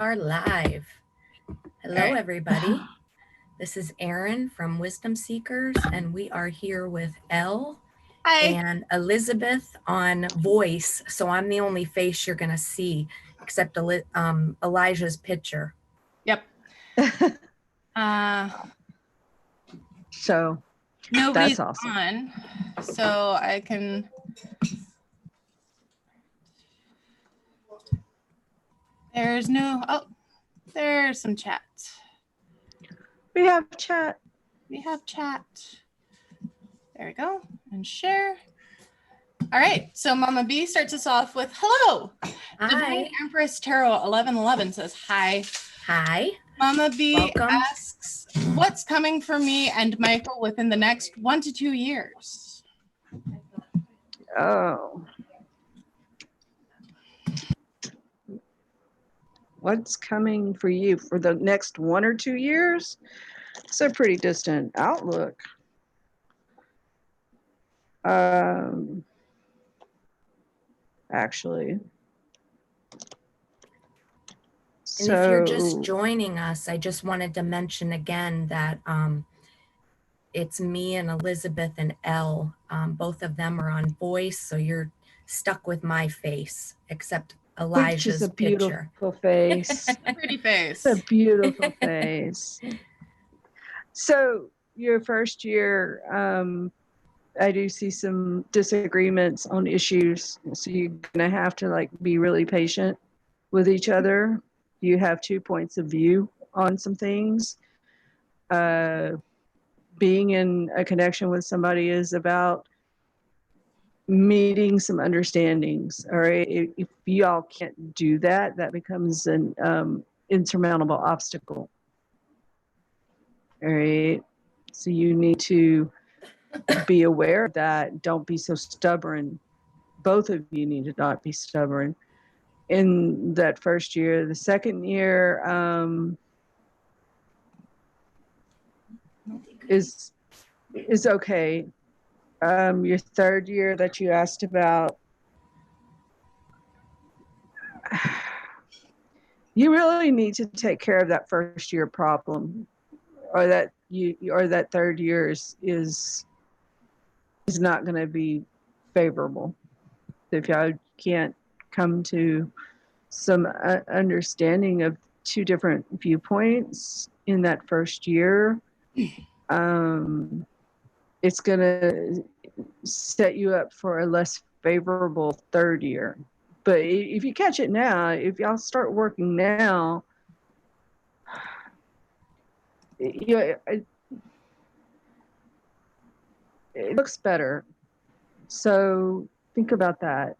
are live. Hello, everybody. This is Erin from Wisdom Seekers, and we are here with Elle and Elizabeth on voice. So I'm the only face you're going to see, except Elijah's picture. Yep. So nobody's that's awesome. on, so I can. There's no. Oh, there's some chat. We have chat. We have chat. There we go. And share. All right. So Mama B starts us off with hello. Hi. Divine Empress Tarot 1111 says hi. Hi. Mama B Welcome. asks, what's coming for me and Michael within the next 1 to 2 years? Oh. What's coming for you for the next 1 or 2 years? It's a pretty distant outlook. Actually. And if you're just joining us, I just wanted to mention again that it's me and Elizabeth and Elle. Both of them are on voice, so you're stuck with my face, except Elijah's picture. Beautiful face. A pretty face. It's a beautiful face. So your first year, I do see some disagreements on issues. So you're gonna have to be really patient with each other. You have 2 points of view on some things. Being in a connection with somebody is about meeting some understandings. All right. If y'all can't do that, that becomes an insurmountable obstacle. All right. So you need to be aware of that. Don't be so stubborn. Both of you need to not be stubborn in that first year. The second year is okay. Your third year that you asked about, you really need to take care of that first year problem, or that third year is not going to be favorable. If y'all can't come to some understanding of 2 different viewpoints in that first year, it's going to set you up for a less favorable third year. But if you catch it now, if y'all start working now, it looks better. So think about that.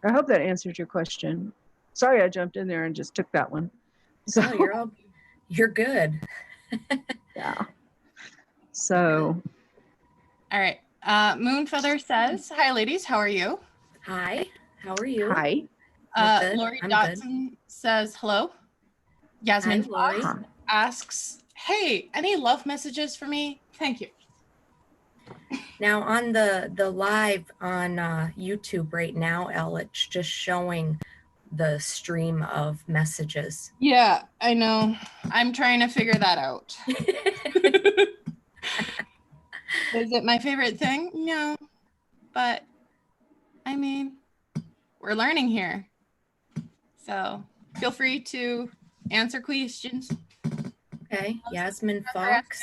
I hope that answers your question. Sorry, I jumped in there and just took that one. So no, you're good. Yeah. So. All right. Moonfeather says, hi, ladies. How are you? Hi. How are you? Hi. Lori Dotson says, hello. Yasmin Fox asks, hey, any love messages for me? Thank you. Now on the live on YouTube right now, Elle, it's just showing the stream of messages. Yeah, I know. I'm trying to figure that out. Is it my favorite thing? No. But, I mean, we're learning here. So feel free to answer questions. Okay, Yasmin Fox.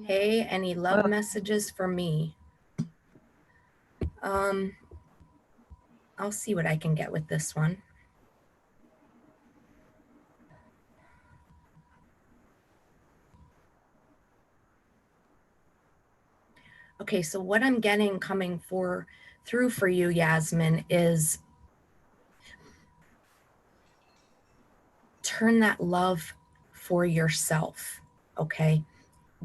Hey, any love messages for me? I'll see what I can get with this one. Okay, so what I'm getting coming through for you, Yasmin, is turn that love for yourself, okay?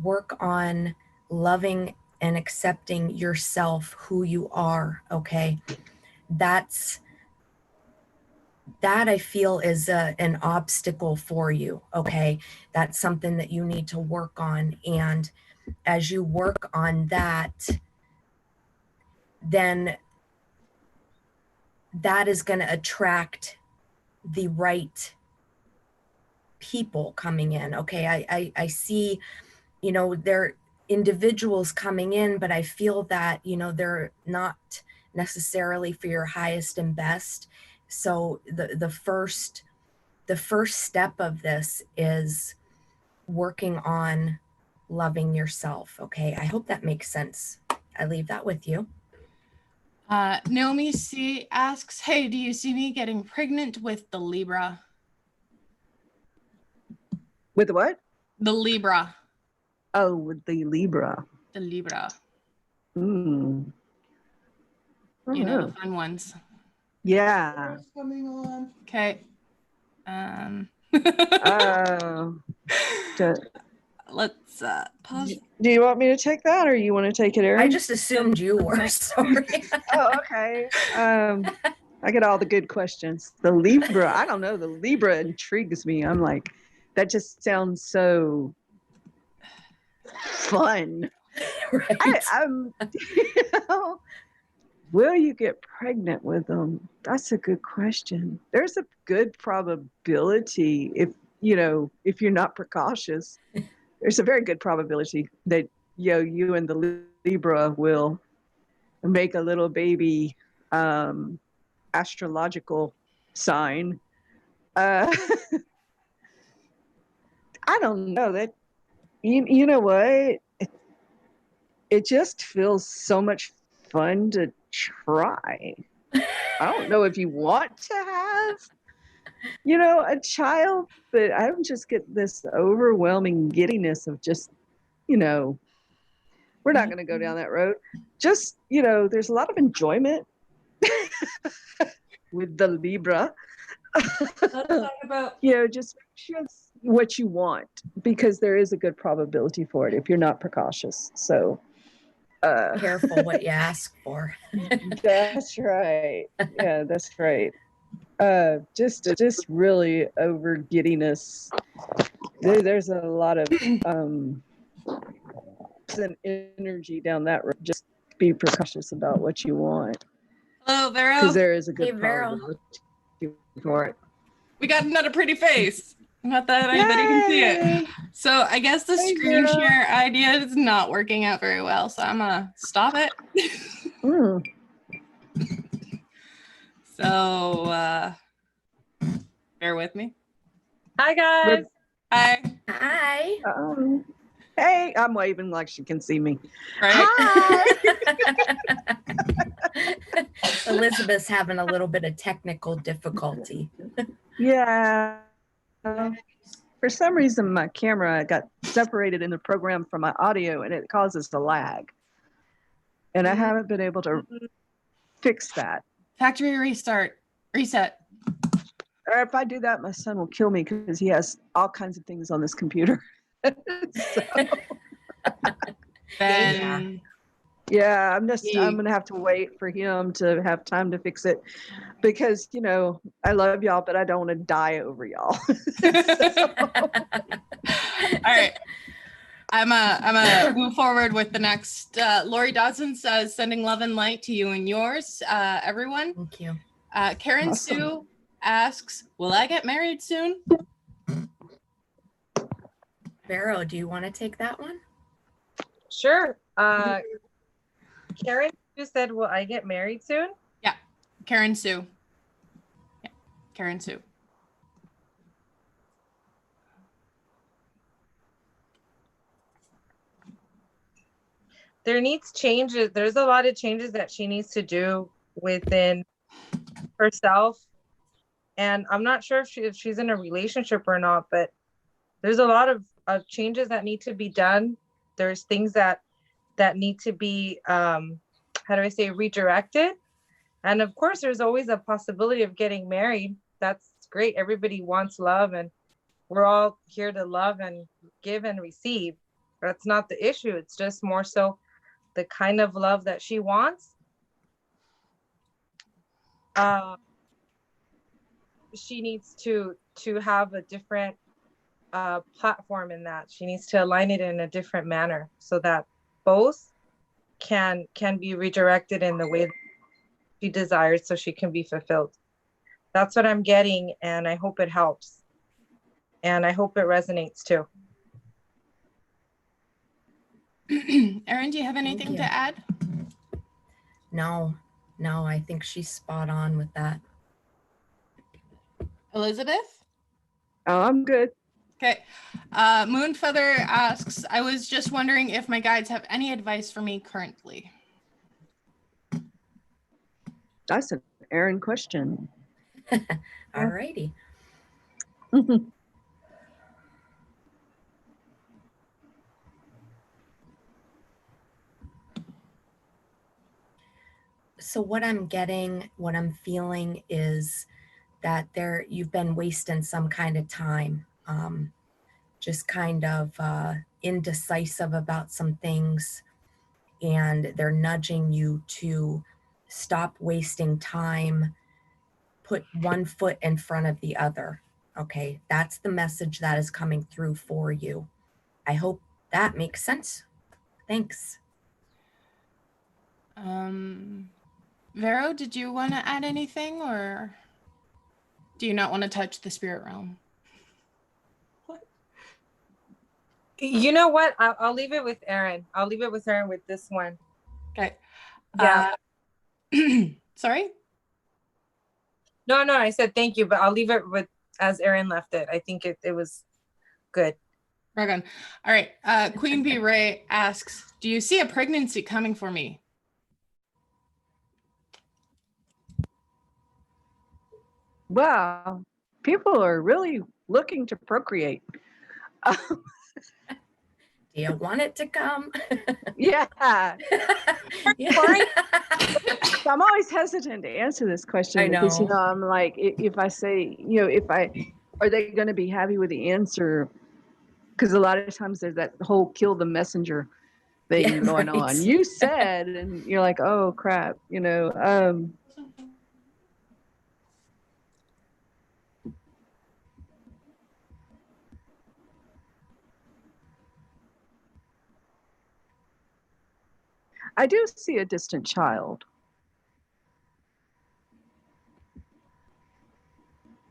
Work on loving and accepting yourself, who you are, okay? That I feel is an obstacle for you, okay? That's something that you need to work on. And as you work on that, then that is going to attract the right people coming in. Okay, I see, you know, they're individuals coming in, but I feel that, you know, they're not necessarily for your highest and best. So the first step of this is working on loving yourself. Okay, I hope that makes sense. I leave that with you. Naomi C asks, hey, do you see me getting pregnant with the Libra? With what? The Libra. Oh, with the Libra. The Libra. You know, the fun ones. Yeah. Coming on. Okay. Let's pause. Do you want me to take that, or you want to take it, Erin? I just assumed you were. Sorry. Oh, okay. I get all the good questions. The Libra, I don't know. The Libra intrigues me. I'm like, that just sounds so fun. Right. I'm, you know, will you get pregnant with them? That's a good question. There's a good probability if you're not precautious. There's a very good probability that you and the Libra will make a little baby astrological sign. I don't know that. You know what? It just feels so much fun to try. I don't know if you want to have, a child, but I don't just get this overwhelming giddiness of just, we're not going to go down that road. Just, there's a lot of enjoyment with the Libra. Let's talk about, just make sure it's what you want, because there is a good probability for it if you're not precautious. So careful what you ask for. That's right. Yeah, that's right. Just really over giddiness. There's a lot of energy down that road. Just be precautious about what you want. Hello, Vero. Because there is a good probability for it. We got another pretty face. Not that anybody can see it. So I guess the screen share idea is not working out very well. So I'm gonna stop it. So bear with me. Hi guys. Hi. Hey, I'm waving like she can see me. Right. Hi. Elizabeth's having a little bit of technical difficulty. Yeah. For some reason, my camera got separated in the program from my audio, and it causes a lag. And I haven't been able to fix that. Factory reset. Or if I do that, my son will kill me because he has all kinds of things on this computer. Yeah, I'm gonna have to wait for him to have time to fix it, because I love y'all, but I don't want to die over y'all. All right, I'm gonna move forward with the next. Lori Dodson says, "Sending love and light to you and yours, everyone." Thank you. Karen Awesome. Sue asks, "Will I get married soon?" Vero, do you want to take that one? Sure. Karen, you said, will I get married soon? Yeah, Karen Sue. Yeah, Karen Sue. There needs changes. There's a lot of changes that she needs to do within herself. And I'm not sure if she's in a relationship or not, but there's a lot of changes that need to be done. There's things that need to be, redirected. And of course, there's always a possibility of getting married. That's great. Everybody wants love, and we're all here to love and give and receive. That's not the issue. It's just more so the kind of love that she wants. She needs to have a different platform in that. She needs to align it in a different manner so that both can be redirected in the way that she desires, so she can be fulfilled. That's what I'm getting, and I hope it helps. And I hope it resonates too. Erin, do you have anything to add? No, I think she's spot on with that. Elizabeth? Oh, I'm good. Okay. Moonfeather asks, I was just wondering if my guides have any advice for me currently. That's an Erin question. All righty. So what I'm getting, what I'm feeling is that you've been wasting some kind of time, just kind of indecisive about some things, and they're nudging you to stop wasting time, put one foot in front of the other. Okay, that's the message that is coming through for you. I hope that makes sense. Thanks. Vero, did you want to add anything, or do you not want to touch the spirit realm? You know what? I'll leave it with Erin. I'll leave it with Erin with this one. Okay. Yeah. Sorry? No, I said thank you, but I'll leave it with as Erin left it. I think it was good. Right on. All right. Queen Bee Ray asks, do you see a pregnancy coming for me? Wow, people are really looking to procreate. Do you want it to come? Yeah. Yeah. I'm always hesitant to answer this question because, I'm like, if I say, are they going to be happy with the answer? Because a lot of times there's that whole kill the messenger thing going on. You said, and you're like, oh crap, I do see a distant child.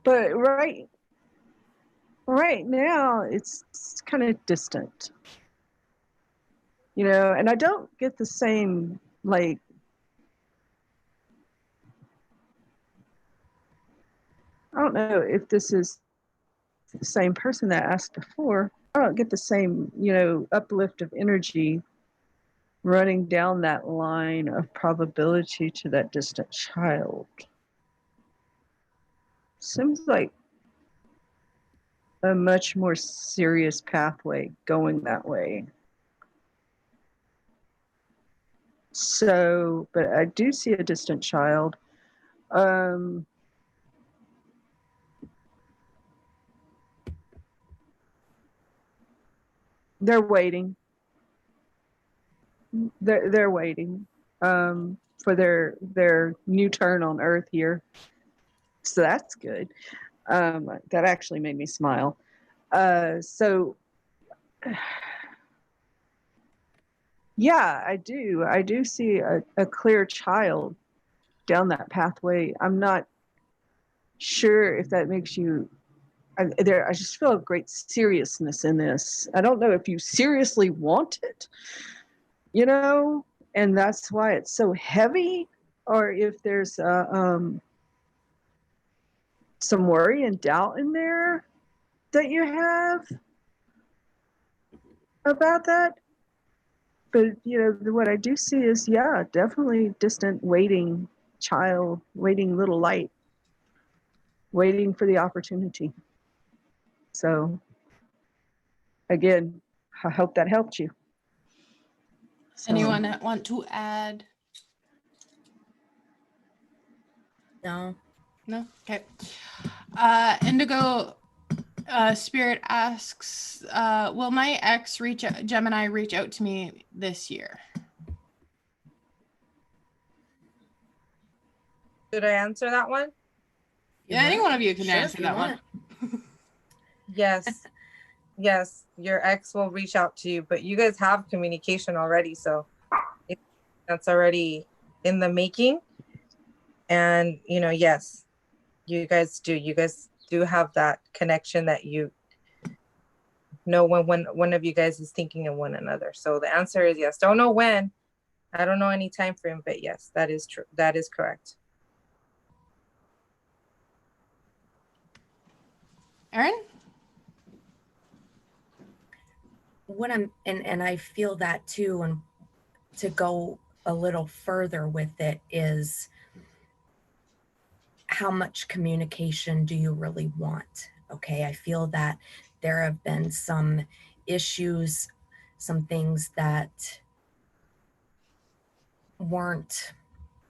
But right now it's kind of distant. And I don't get the same, like, I don't know if this is the same person that asked before. I don't get the same, uplift of energy running down that line of probability to that distant child. Seems like a much more serious pathway going that way. So, but I do see a distant child. They're waiting. They're waiting for their new turn on Earth here. So that's good. That actually made me smile. So yeah, I do see a clear child down that pathway. I'm not sure if that makes you I just feel a great seriousness in this. I don't know if you seriously want it, and that's why it's so heavy, or if there's some worry and doubt in there that you have about that. But what I do see is, yeah, definitely distant, waiting child, waiting little light, waiting for the opportunity. So again, I hope that helped you. So. Anyone want to add? No. Okay. Indigo Spirit asks, will my ex Gemini reach out to me this year? Did I answer that one? Yeah, any one of you can answer that one. Yes. Yes, your ex will reach out to you, but you guys have communication already, so that's already in the making. And yes, you guys do have that connection that you know when one of you guys is thinking of one another. So the answer is yes. Don't know when. I don't know any time frame, but yes, that is true. That is correct. Erin? What I'm and I feel that too, and to go a little further with it is, how much communication do you really want? Okay, I feel that there have been some issues, some things that weren't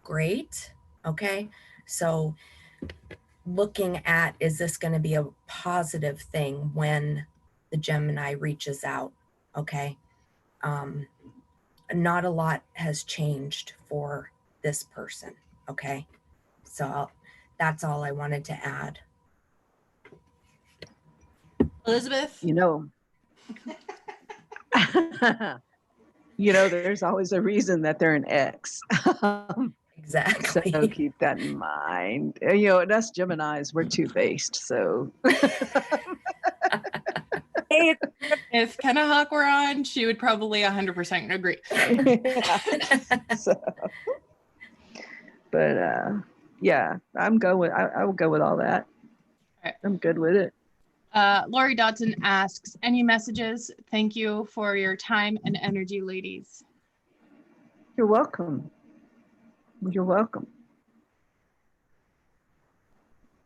great. Okay, so looking at, is this going to be a positive thing when the Gemini reaches out? Okay, not a lot has changed for this person. Okay, so that's all I wanted to add. Elizabeth? You know, there's always a reason that they're an X. Exactly. So keep that in mind. And us Geminis, we're two-faced. So If Kenna Hawk were on, she would probably 100% agree. So, but yeah, I will go with all that. Right. I'm good with it. Lori Dodson asks, any messages? Thank you for your time and energy, ladies. You're welcome. You're welcome.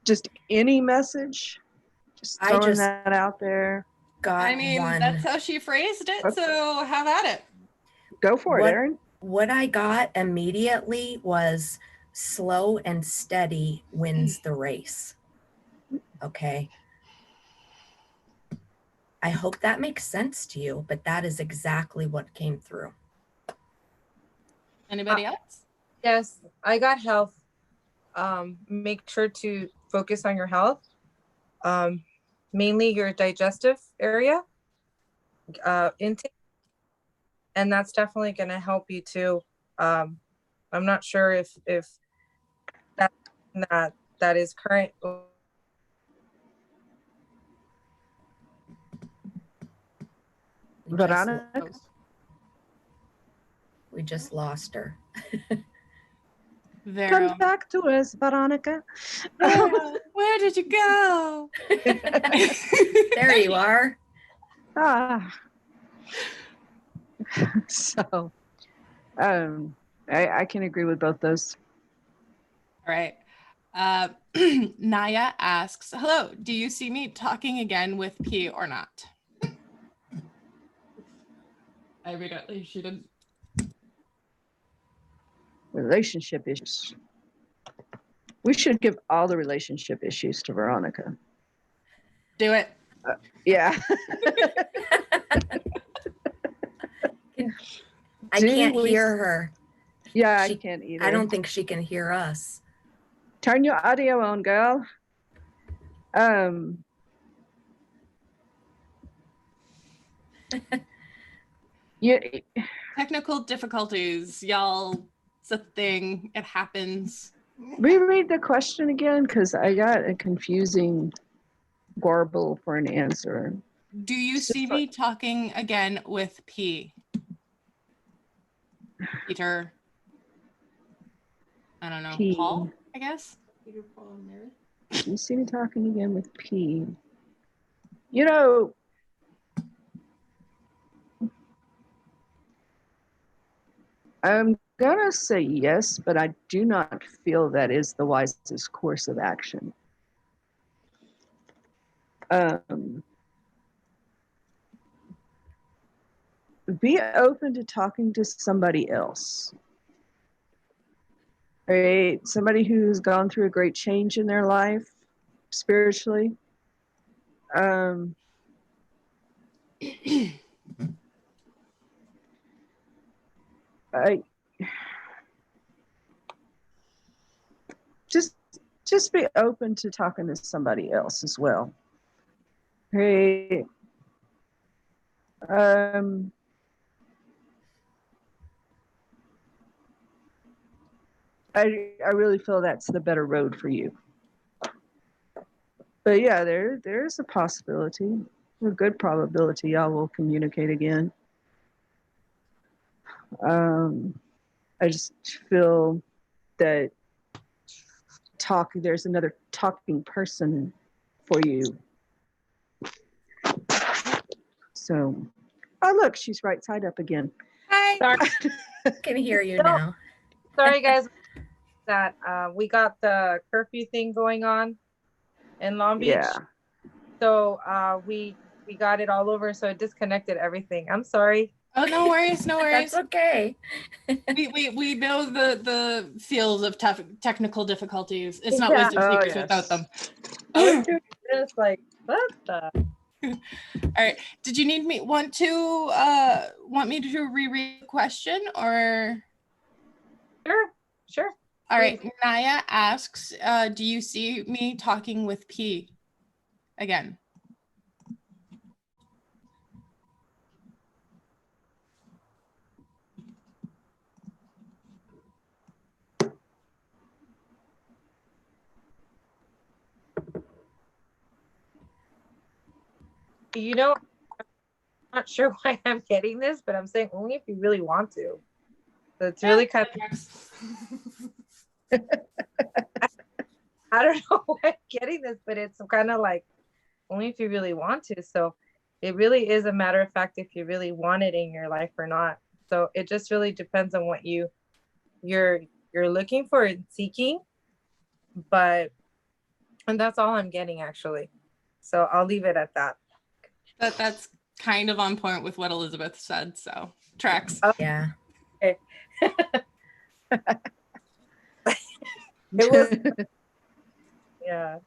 Just any message, just throwing that out there. Got one. That's how she phrased it, okay. So have at it. Go for it, Erin. What I got immediately was slow and steady wins the race. Okay. I hope that makes sense to you, but that is exactly what came through. Anybody else? Yes, I got health. Make sure to focus on your health. Mainly your digestive area, intake. And that's definitely going to help you too. I'm not sure if that is current. Veronica? We just lost her. Come back to us, Veronica. Where did you go? There you are. So I can agree with both those. All right. Naya asks, hello, do you see me talking again with P or not? Evidently she didn't. Relationship issues. We should give all the relationship issues to Veronica. Do it. Yeah. I can't hear her. Yeah, I can't either. I don't think she can hear us. Turn your audio on, girl. Yeah. Technical difficulties, y'all. It's a thing. It happens. Reread the question again, because I got a confusing warble for an answer. Do you see me talking again with P? Peter. I don't know. P. Paul, I guess. Peter, Paul, and Mary. Do you see me talking again with P? I'm gonna say yes, but I do not feel that is the wisest course of action. Be open to talking to somebody else. Right? Somebody who's gone through a great change in their life spiritually. Just be open to talking to somebody else as well. Hey, I really feel that's the better road for you. But yeah, there's a possibility. a good probability y'all will communicate again. I just feel that there's another talking person for you. So, oh look, she's right side up again. Hi. Sorry, I can hear you No. now. sorry guys, that we got the curfew thing going on in Long Beach. Yeah. So we got it all over, so it disconnected everything. I'm sorry. Oh, no worries, no worries. That's okay. we know the feels of tough technical difficulties. It's not Yeah. Wisdom Oh, Seekers yes. without them. I was doing this like, what the? All right. Did you need me want me to reread the question or? Sure. All right. Naya asks, do you see me talking with P again? You know, I'm not sure why I'm getting this, but I'm saying only if you really want to. So it's really kind of, I don't know why I'm getting this, but it's kind of like only if you really want to. So it really is a matter of fact if you really want it in your life or not. So it just really depends on what you're looking for and seeking. And that's all I'm getting actually. So I'll leave it at that. That's kind of on point with what Elizabeth said. So tracks. Yeah. It was, yeah.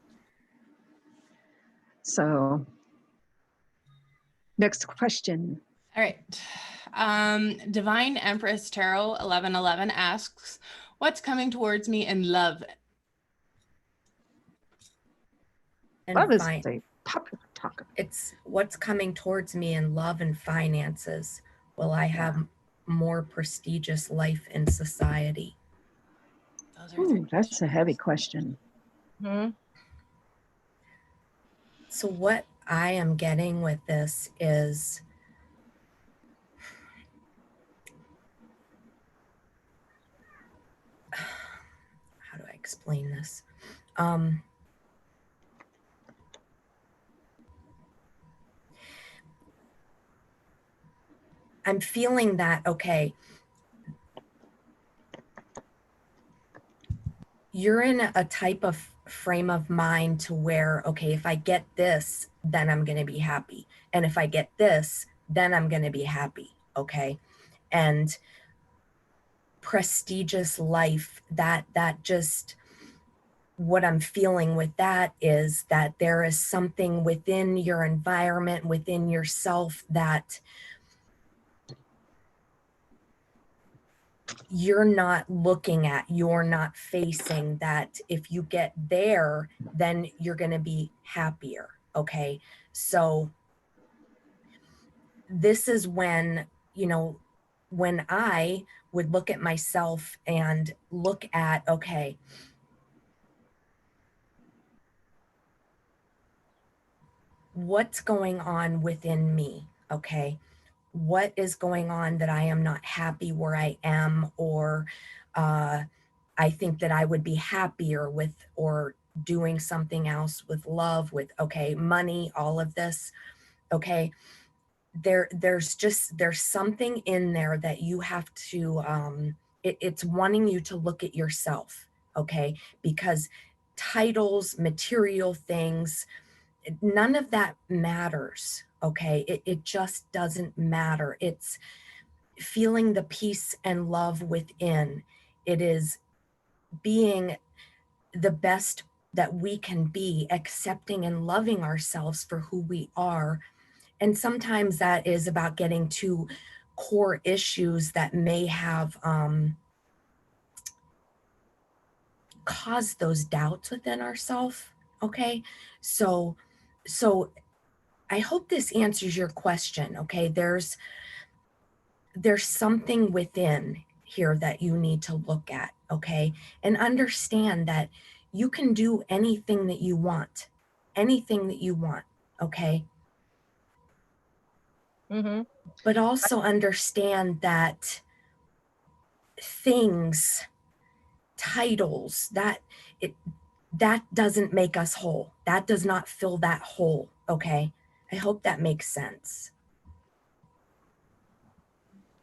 So, next question. All right. Divine Empress Tarot 1111 asks, what's coming towards me in love? And Love is a popular topic. it's what's coming towards me in love and finances. Will I have more prestigious life in society? Ooh, that's a heavy question. Mm-hmm. So what I am getting with this is how do I explain this? I'm feeling that, okay, you're in a type of frame of mind to where, okay, if I get this, then I'm going to be happy. And if I get this, then I'm going to be happy. Okay. And prestigious life, that just, what I'm feeling with that is that there is something within your environment, within yourself, that you're not looking at, you're not facing, that if you get there, then you're going to be happier. Okay. So this is when, when I would look at myself and look at, okay, what's going on within me? Okay. What is going on that I am not happy where I am, or I think that I would be happier with, or doing something else with love, with, okay, money, all of this. Okay. There's something in there that you have to, it's wanting you to look at yourself. Okay. Because titles, material things, none of that matters. Okay. It just doesn't matter. It's feeling the peace and love within. It is being the best that we can be, accepting and loving ourselves for who we are. And sometimes that is about getting to core issues that may have caused those doubts within ourselves. Okay. So I hope this answers your question. Okay. There's something within here that you need to look at. Okay. And understand that you can do anything that you want. Okay. Mm-hmm. but also understand that things, titles, that doesn't make us whole. That does not fill that hole. Okay. I hope that makes sense.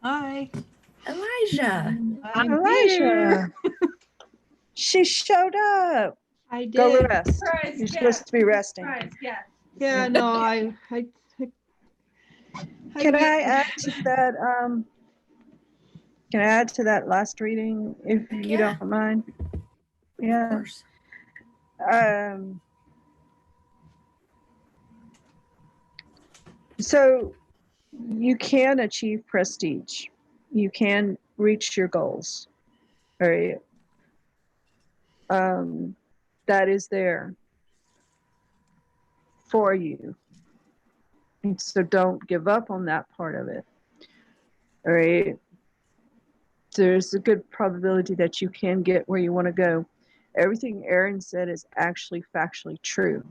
Hi. Elijah. I'm Elijah. She showed up. I did. Go rest. Surprise, You're yeah. supposed to be resting. Surprise, yeah. Yeah, no, I Can I add to that? Can I add to that last reading, if you Yeah. don't mind? Of Yeah. course. So you can achieve prestige. You can reach your goals. Right. That is there for you. And so don't give up on that part of it. All right. There's a good probability that you can get where you want to go. Everything Erin said is actually factually true.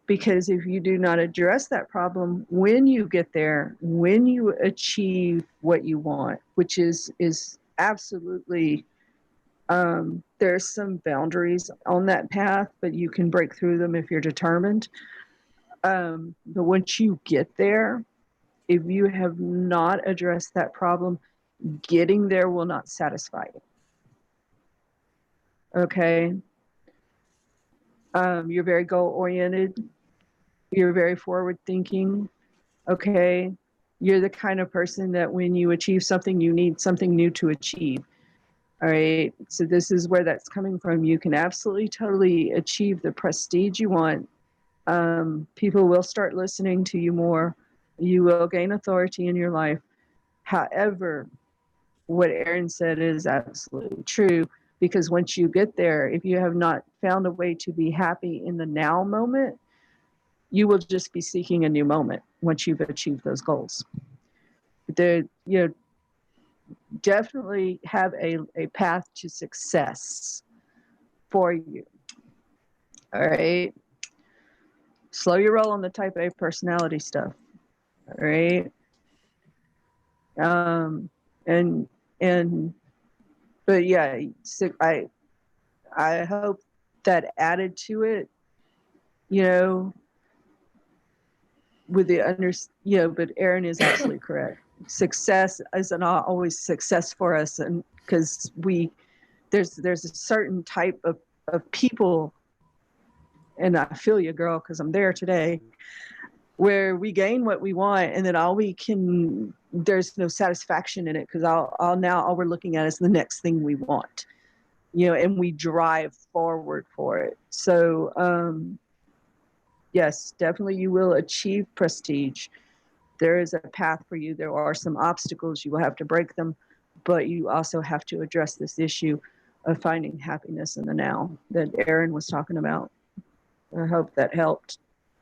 Because if you do not address that problem when you get there, when you achieve what you want, which is absolutely, there's some boundaries on that path, but you can break through them if you're determined. But once you get there, if you have not addressed that problem, getting there will not satisfy you. Okay. You're very goal oriented. You're very forward thinking. Okay. You're the kind of person that when you achieve something, you need something new to achieve. All right. So this is where that's coming from. You can absolutely, totally achieve the prestige you want. People will start listening to you more. You will gain authority in your life. However, what Erin said is absolutely true, because once you get there, if you have not found a way to be happy in the now moment, you will just be seeking a new moment once you've achieved those goals. There, definitely have a path to success for you. All right. Slow your roll on the type A personality stuff. All right. And but yeah, so I hope that added to it, with the but Erin is absolutely correct. Success isn't always success for us, and because there's a certain type of people, and I feel you, girl, because I'm there today, where we gain what we want, and then there's no satisfaction in it, because all we're looking at is the next thing we want, and we drive forward for it. So yes, definitely you will achieve prestige. There is a path for you. There are some obstacles. You will have to break them, but you also have to address this issue of finding happiness in the now that Erin was talking about. I hope that helped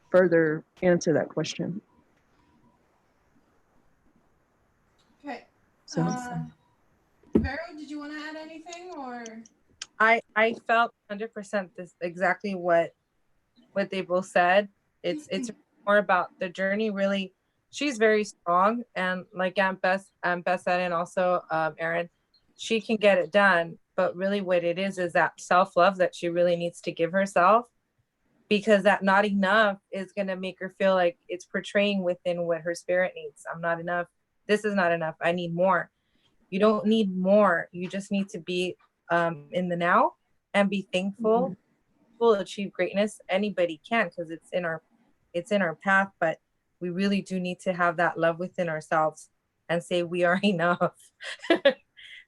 further answer that question. Okay. So, Vero, did you want to add anything, or? I felt 100% this exactly what they both said. It's more about the journey. Really, she's very strong, and like Aunt Beth said, and also Erin, she can get it done. But really, what it is that self-love that she really needs to give herself, because that not enough is going to make her feel like it's portraying within what her spirit needs. I'm not enough. This is not enough. I need more. You don't need more. You just need to be in the now and be thankful. mm-hmm. Will achieve greatness. Anybody can, because it's in our path. But we really do need to have that love within ourselves and say we are enough.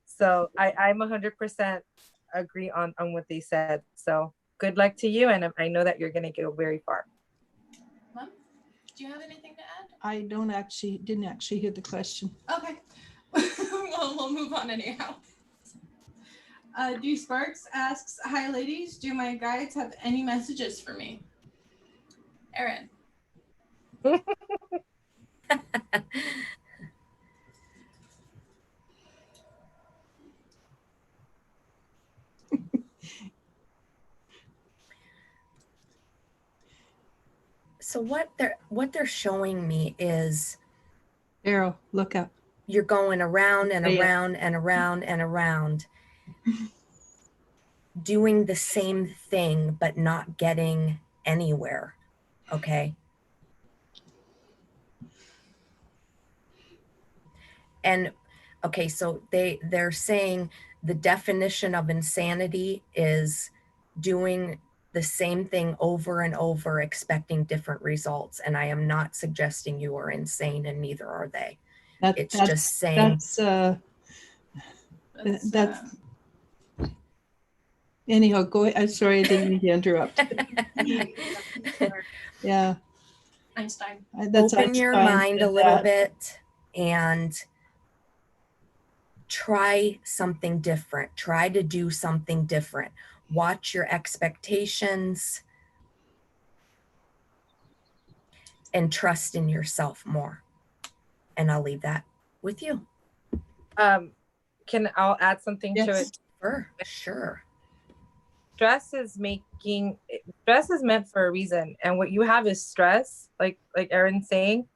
So I'm 100% agree on what they said. So good luck to you, and I know that you're going to go very far. Mom, do you have anything to add? I didn't actually hear the question. Okay. Well, we'll move on anyhow. D Sparks asks, "Hi, ladies. Do my guides have any messages for me?" Erin. So what they're showing me is Arrow, look up. you're going around and Yeah. around and around and around, doing the same thing but not getting anywhere. Okay. And okay, so they're saying the definition of insanity is doing the same thing over and over, expecting different results. And I am not suggesting you are insane, and neither are they. It's just saying that's anyhow, go ahead. I'm sorry, I didn't mean to interrupt. Yeah. Einstein. That's open your Einstein mind said a little that. bit and try something different. Try to do something different. Watch your expectations and trust in yourself more. And I'll leave that with you. I'll add something to Yes. it. Sure. Stress is meant for a reason, and what you have is stress, like Erin's saying.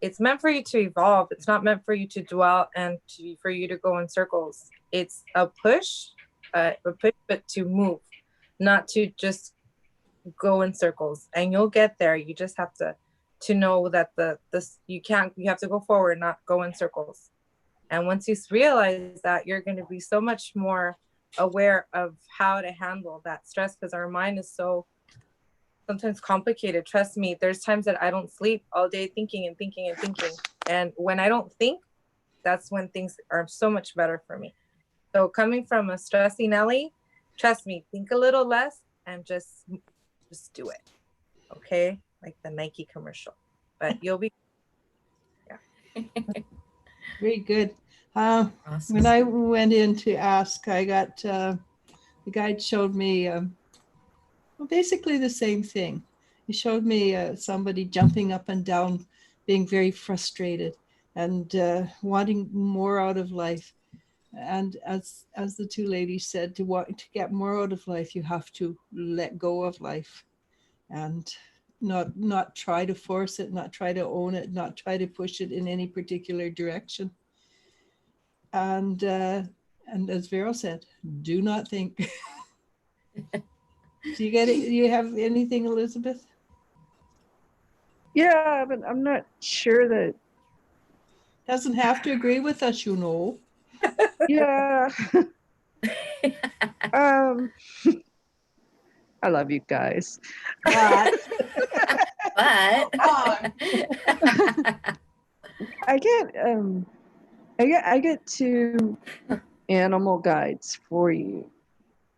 It's meant for you to evolve. It's not meant for you to dwell and for you to go in circles. It's a push, but to move, not to just go in circles. And you'll get there. You just have to know that you have to go forward, not go in circles. And once you realize that, you're going to be so much more aware of how to handle that stress, because our mind is so sometimes complicated. Trust me, there's times that I don't sleep all day thinking and thinking and thinking. And when I don't think, that's when things are so much better for me. So coming from a stressy Nelly, trust me, think a little less and just do it. Okay? Like the Nike commercial. But you'll be, yeah. Very good. Awesome. When I went in to ask, I got the guide showed me basically the same thing. He showed me somebody jumping up and down, being very frustrated and wanting more out of life. And as the two ladies said, to get more out of life, you have to let go of life and not try to force it, not try to own it, not try to push it in any particular direction. And as Vero said, do not think. Do you get it? Do you have anything, Elizabeth? Yeah, but I'm not sure that. Doesn't have to agree with us, you know. Yeah. I love you guys. But I get two animal guides for you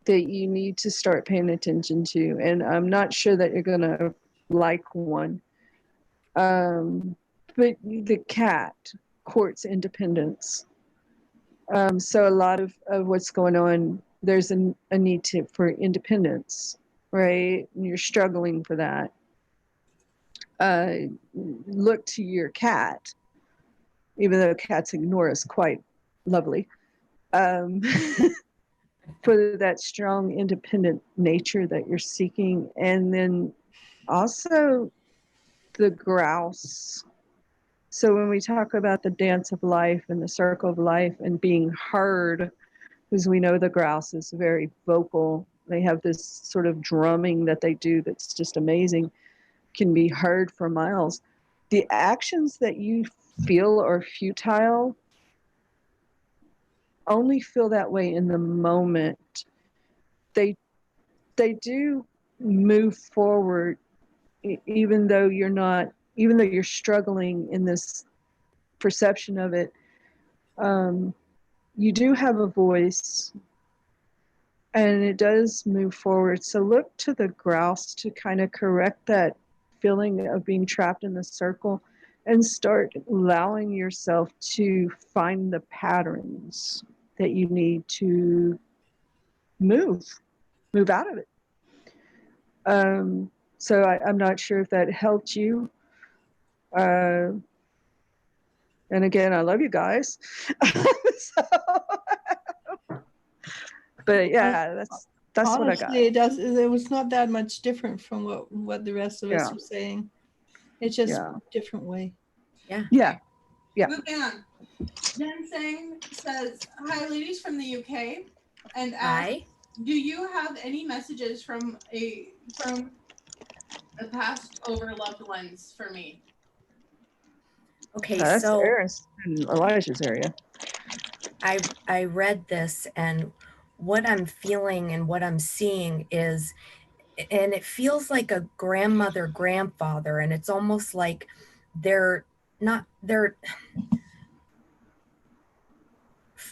that you need to start paying attention to, and I'm not sure that you're gonna like one. But the cat courts independence. So a lot of what's going on, there's a need for independence, right? And you're struggling for that. Look to your cat, even though cats ignore us quite lovely, for that strong, independent nature that you're seeking. And then also the grouse. So when we talk about the dance of life and the circle of life and being heard, because we know the grouse is very vocal, they have this sort of drumming that they do that's just amazing, can be heard for miles. The actions that you feel are futile only feel that way in the moment. They do move forward, even though you're struggling in this perception of it. You do have a voice, and it does move forward. So look to the grouse to kind of correct that feeling of being trapped in the circle, and start allowing yourself to find the patterns that you need to move out of it. So I'm not sure if that helped you. And again, I love you guys. So, but yeah, that's honestly, what I got. it was not that much different from what the rest of us Yeah. were saying. It's just Yeah. a different way. Yeah. Yeah. Moving on. Jen Sang says, "Hi, ladies from the UK," and asks, Hi. "Do you have any messages from a past over loved ones for me?" Okay, That's so Erin's and Elijah's area. I read this, and what I'm feeling and what I'm seeing is, and it feels like a grandmother, grandfather, and it's almost like they're they're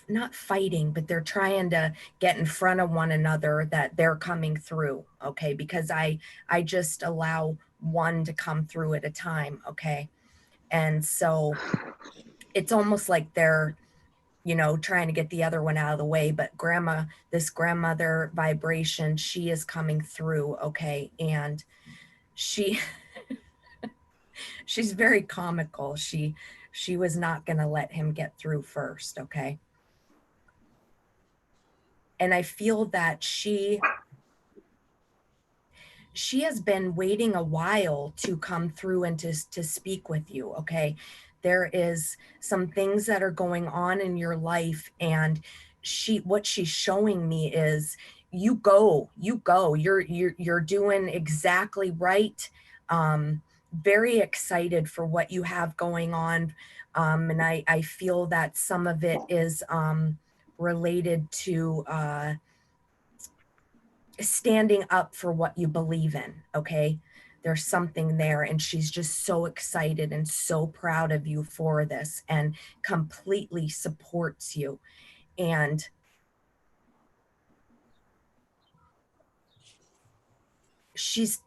not fighting, but they're trying to get in front of one another that they're coming through. Okay, because I just allow one to come through at a time. Okay, and so it's almost like they're, you know, trying to get the other one out of the way. But this grandmother vibration, she is coming through. Okay, and she she's very comical. She was not going to let him get through first. Okay, and I feel that she has been waiting a while to come through and to speak with you. Okay, there is some things that are going on in your life, and what she's showing me is you're doing exactly right. Very excited for what you have going on. And I feel that some of it is related to standing up for what you believe in. Okay, there's something there, and she's just so excited and so proud of you for this, and completely supports you. And she's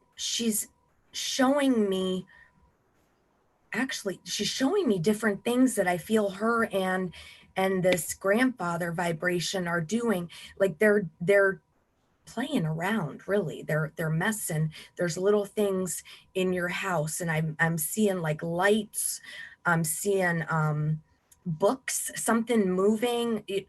showing me, actually she's showing me different things that I feel her and this grandfather vibration are doing. Like they're playing around, really. They're messing. There's little things in your house, and I'm seeing like lights. I'm seeing books, something moving. It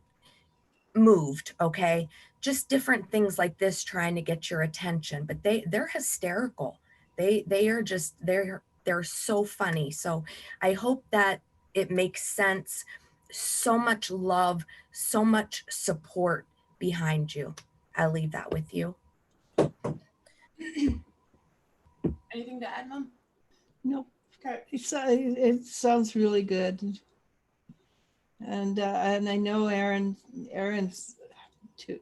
moved. Okay, just different things like this trying to get your attention. But they're hysterical. They are just they're so funny. So I hope that it makes sense. So much love, so much support behind you. I'll leave that with you. Anything to add, Mom? Nope. It sounds really good. And I know Erin's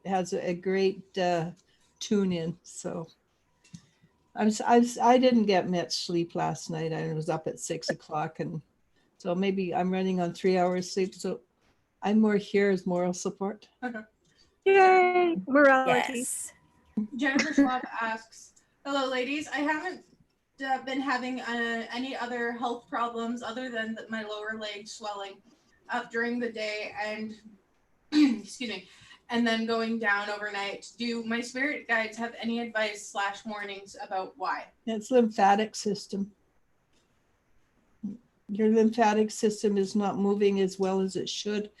has a great tune in. So I didn't get much sleep last night. I was up at 6 o'clock, and so maybe I'm running on 3 hours sleep. So I'm more here as moral support. Yay, morality. Yes. Jennifer Schwab asks, "Hello, ladies. I haven't been having any other health problems other than my lower leg swelling up during the day and excuse me, and then going down overnight. Do my spirit guides have any advice / warnings about why?" It's lymphatic system. Your lymphatic system is not moving as well as it should.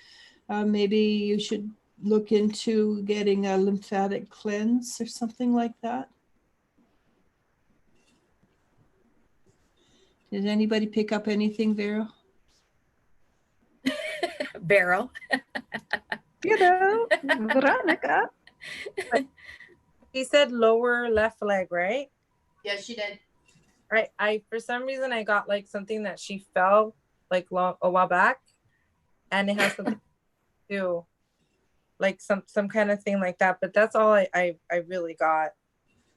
Maybe you should look into getting a lymphatic cleanse or something like that. Did anybody pick up anything, Vera? Beryl. You know, Veronica. He said lower left leg, right? Yes, she did. Right. I for some reason I got like something that she fell like a while back, and it has something to do, like some kind of thing like that. But that's all I really got.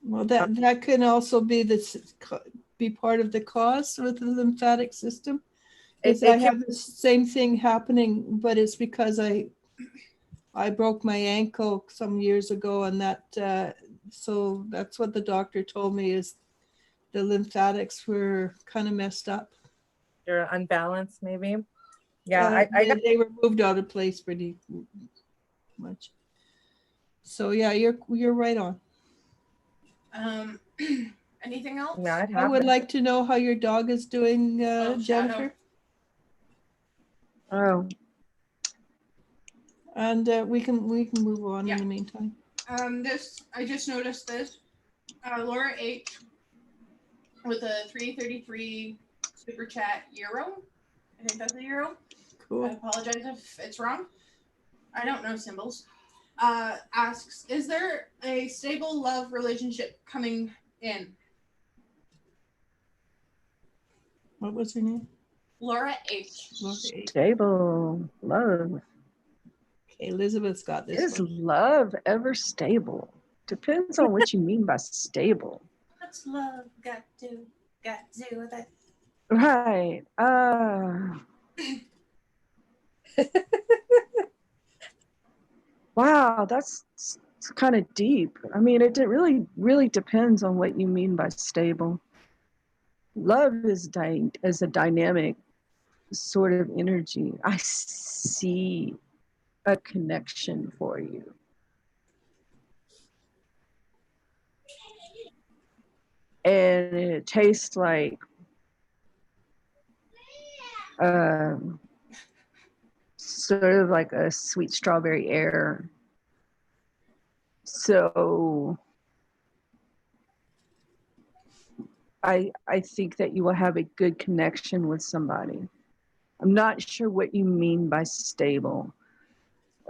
Well, that can also be part of the cause with the lymphatic system. I have the same thing happening, but it's because I broke my ankle some years ago, and so that's what the doctor told me, is the lymphatics were kind of messed up. You're unbalanced, maybe. Yeah, they were moved out of place pretty much. So yeah, you're right on. Anything else? Yeah, I would like to know how your dog is doing, Jennifer. Oh. And we can move on in the meantime. I just noticed this. Laura H with a 333 super chat euro. I think that's a euro. I Cool. apologize if it's wrong. I don't know symbols. Asks, is there a stable love relationship coming in? What was her name? Laura H. Stable love. Okay, Elizabeth's got this Is one. love ever stable? Depends on what you mean by stable. What's love got to do with it? Right. Wow, that's kind of deep. I mean, it really depends on what you mean by stable. Love is a dynamic sort of energy. I see a connection for you. And it tastes like sort of like a sweet strawberry air. So I think that you will have a good connection with somebody. I'm not sure what you mean by stable.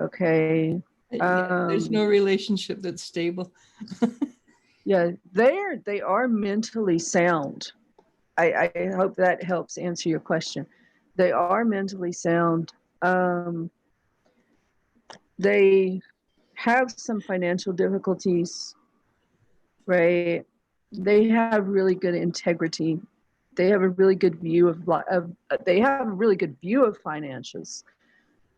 Okay. Yeah, there's no relationship that's stable. Yeah, they are mentally sound. I hope that helps answer your question. They are mentally sound. They have some financial difficulties, right? They have really good integrity. They have a really good view of they have a really good view of financials.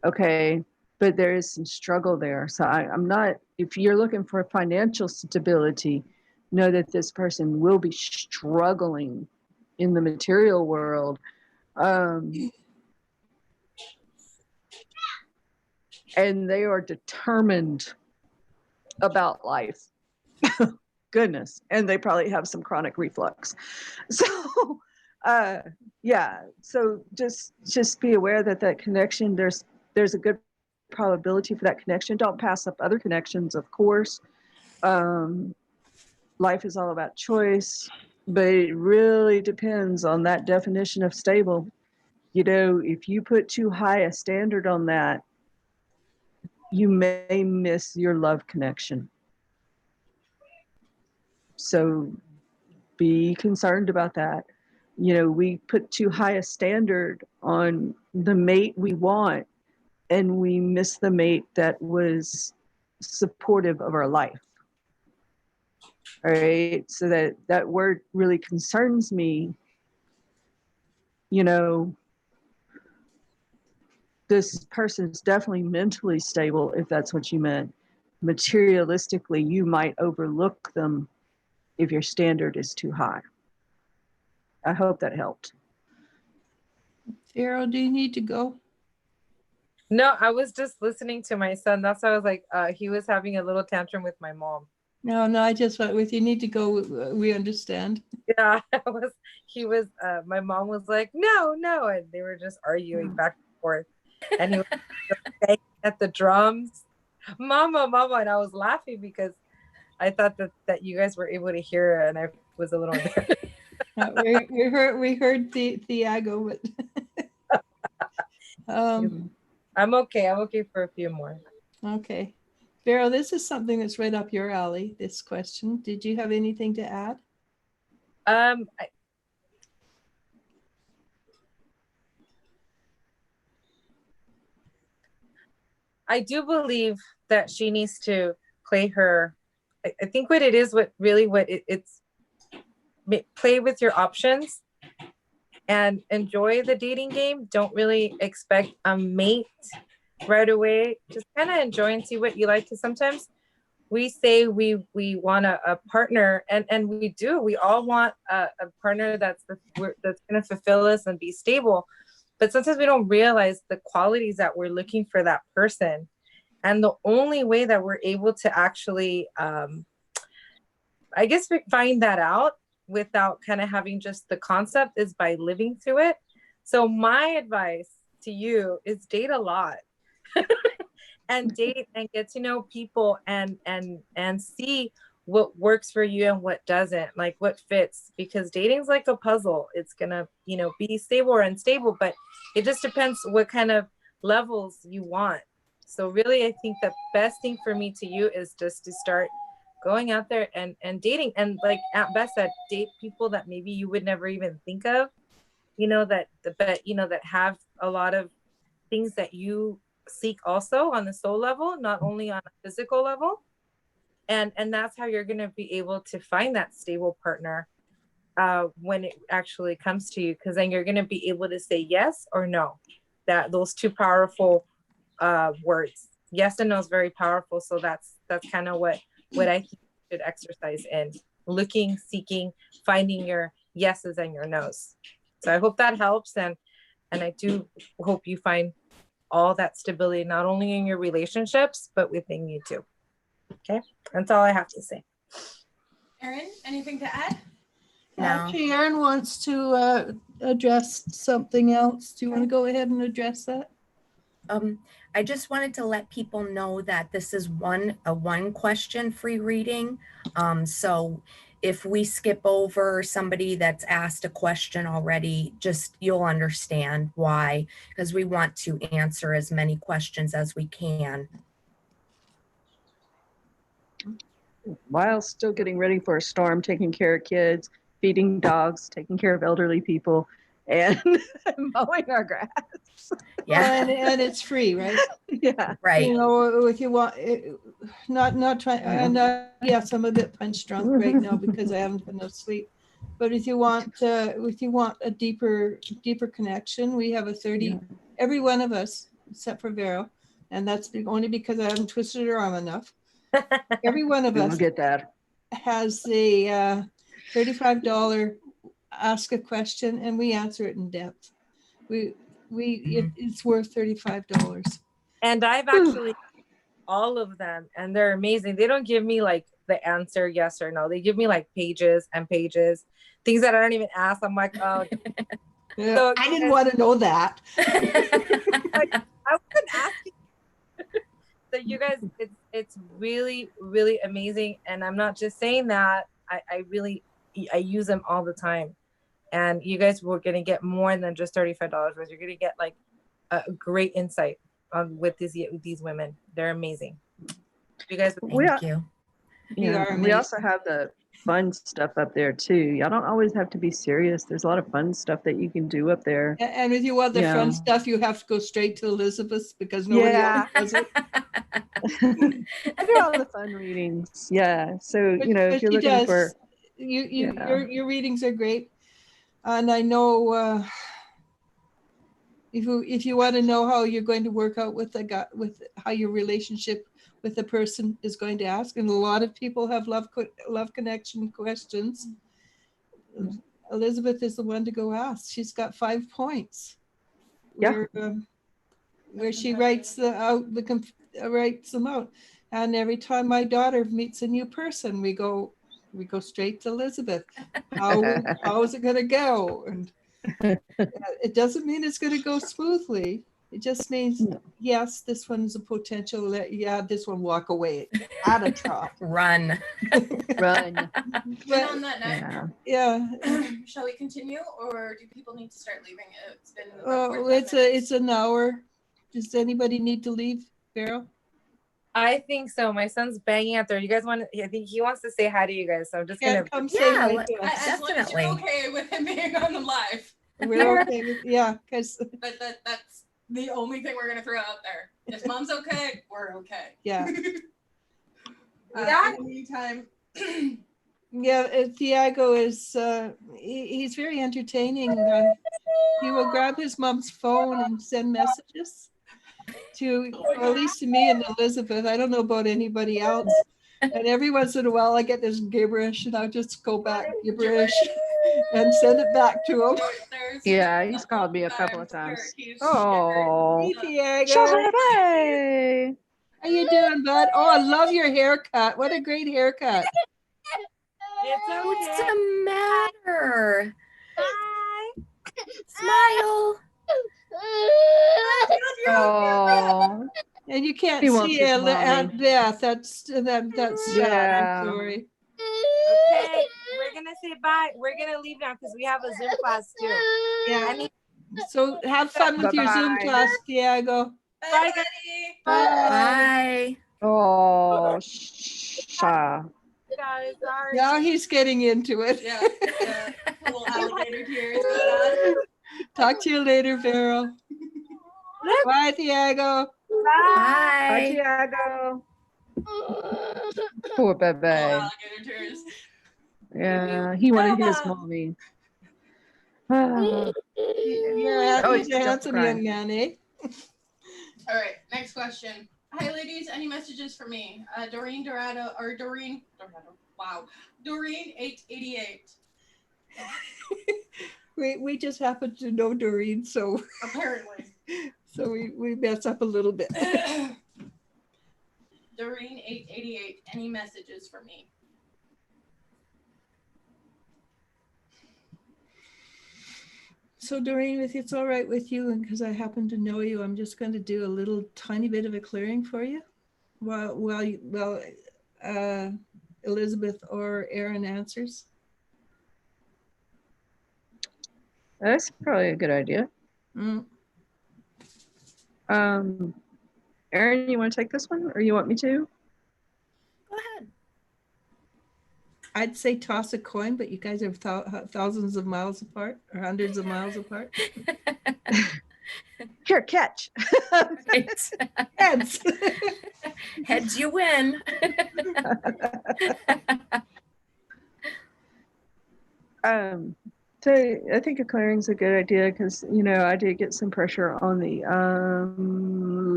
Okay, but there is some struggle there. So I'm not, if you're looking for financial stability, know that this person will be struggling in the material world. And they are determined about life. Goodness. And they probably have some chronic reflux. So, yeah. So just be aware that connection, there's a good probability for that connection. Don't pass up other connections, of course. Life is all about choice, but it really depends on that definition of stable. You know, if you put too high a standard on that, you may miss your love connection. So be concerned about that. You know, we put too high a standard on the mate we want, and we miss the mate that was supportive of our life. All right. So that word really concerns me. You know, this person is definitely mentally stable, if that's what you meant. Materialistically, you might overlook them if your standard is too high. I hope that helped. Pharaoh, do you need to go? No, I was just listening to my son. That's why I was like, he was having a little tantrum with my mom. No, I just went with you. Need to go. We understand. Yeah, my mom was like, no, and they were just arguing back and forth. And he was banging at the drums, mama, and I was laughing because I thought that you guys were able to hear it, and I was a little embarrassed. we heard Thiago, but I'm okay for a few more. Okay. Vero, this is something that's right up your alley, this question. Did you have anything to add? I do believe that she needs to play her. I think what it is, it's play with your options and enjoy the dating game. Don't really expect a mate right away. Just kind of enjoy and see what you like. Because sometimes we say we want a partner, and we all want a partner that's going to fulfill us and be stable. But sometimes we don't realize the qualities that we're looking for that person. And the only way that we're able to actually, I guess, find that out without kind of having just the concept is by living through it. So my advice to you is date a lot. And date and get to know people and see what works for you and what doesn't, like what fits, because dating's like a puzzle. It's gonna, be stable or unstable, but it just depends what kind of levels you want. So really, I think the best thing for me to you is just to start going out there and dating, and like Aunt Beth said, date people that maybe you would never even think of, that have a lot of things that you seek also on the soul level, not only on a physical level. And that's how you're going to be able to find that stable partner when it actually comes to you, because then you're going to be able to say yes or no. That those two powerful words, yes and no, is very powerful. So that's kind of what I think you should exercise in: looking, seeking, finding your yeses and your nos. So I hope that helps, and I do hope you find all that stability, not only in your relationships but within you too. Okay, that's all I have to say. Erin, anything to add? No. Actually, Erin wants to address something else. Do you want to go ahead and address that? I just wanted to let people know that this is a one question free reading. So if we skip over somebody that's asked a question already, just you'll understand why, because we want to answer as many questions as we can. While still getting ready for a storm, taking care of kids, feeding dogs, taking care of elderly people, and mowing our grass. Yeah. And it's free, right? Yeah. Right. If you want, not trying, and yes, I'm a bit punch drunk right now because I haven't had enough sleep. But if you want a deeper connection, we have a 30. Every one of us, except for Vero, and that's only because I haven't twisted her arm enough. Every one of us get that. has a $35 ask a question, and we answer it in depth. It's worth $35. And I've actually all of them, and they're amazing. They don't give me like the answer yes or no. They give me like pages and pages, things that I don't even ask. I'm like, oh. Yeah, so I didn't want to know that. Like, I wasn't asking. So you guys, it's really, really amazing. And I'm not just saying that. I use them all the time. And you guys were going to get more than just $35, but you're going to get like a great insight on with these women. They're amazing. You guys, thank you. Yeah, we also have the fun stuff up there too. Y'all don't always have to be serious. There's a lot of fun stuff that you can do up there. And if you want the fun stuff, you have to go straight to Elizabeth because nobody else does it. I do all the fun readings. Yeah. So, but if you're looking for your readings are great. And I know if you want to know how you're going to work out with how your relationship with the person is going to ask, and a lot of people have love connection questions. Elizabeth is the one to go ask. She's got 5 points. Where she writes them out, and every time my daughter meets a new person, we go straight to Elizabeth. How is it going to go? And it doesn't mean it's going to go smoothly. It just means, yes, this one's a potential. Yeah, this one walk away. Out of trough. Run. Run. But on that note, yeah. Shall we continue, or do people need to start leaving? It's been. It's an hour. Does anybody need to leave, Vero? I think so. My son's banging out there. You guys want to? I think he wants to say hi to you guys. So I'm just gonna come say hi to us. As long as you're okay with him being on the live. We're okay with because. But that's the only thing we're gonna throw out there. If Mom's okay, we're okay. Yeah. In the meantime. Yeah, Thiago is he's very entertaining. He will grab his mom's phone and send messages at least to me and Elizabeth. I don't know about anybody else. And every once in a while I get this gibberish and I'll just go back gibberish and send it back to him. Yeah, he's called me a couple of times. Oh, hey, Thiago. Hey. How you doing, bud? Oh, I love your haircut. What a great haircut. What's the matter? Smile. And you can't see Aunt Beth. That's sad. I'm sorry. say bye. We're gonna leave now because we have a Zoom class too. Yeah. So have fun with your Zoom Bye-bye. class, Diego. Bye, guys. Bye. Oh, Sha. Guys, sorry. Now he's getting into it. Yeah. Little alligator tears going on. Talk to you later, Vero. Bye, Diego. Bye, Bye. Tiago. Poor Little baby. alligator tears. Yeah, he wanted his mommy. Ah. Oh, He's he's a just handsome crying. young man, eh? All right, next question. Hi, ladies. Any messages for me? Doreen Dorado or Doreen Dorado. Wow, Doreen 888. We just happen to know Doreen, so Apparently. we mess up a little bit. Doreen 888. Any messages for me? So Doreen, if it's all right with you, and because I happen to know you, I'm just going to do a little tiny bit of a clearing for you, while Elizabeth or Erin answers. That's probably a good idea. Mm. Erin, you want to take this one, or you want me to? Go ahead. I'd say toss a coin, but you guys are thousands of miles apart or hundreds of miles apart. Here, catch. Right. Heads. Heads, you win. So I think a clearing's a good idea because, I did get some pressure on the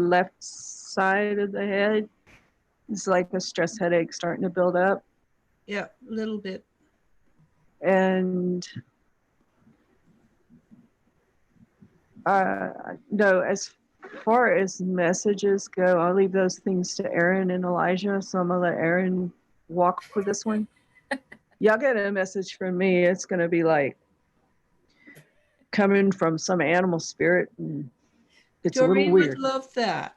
left side of the head. It's like a stress headache starting to build up. Yeah, a little bit. And no, as far as messages go, I'll leave those things to Erin and Elijah. So I'm gonna let Erin walk with this one. Y'all get a message from me. It's gonna be like coming from some animal spirit, and it's Doreen a little would weird. love that.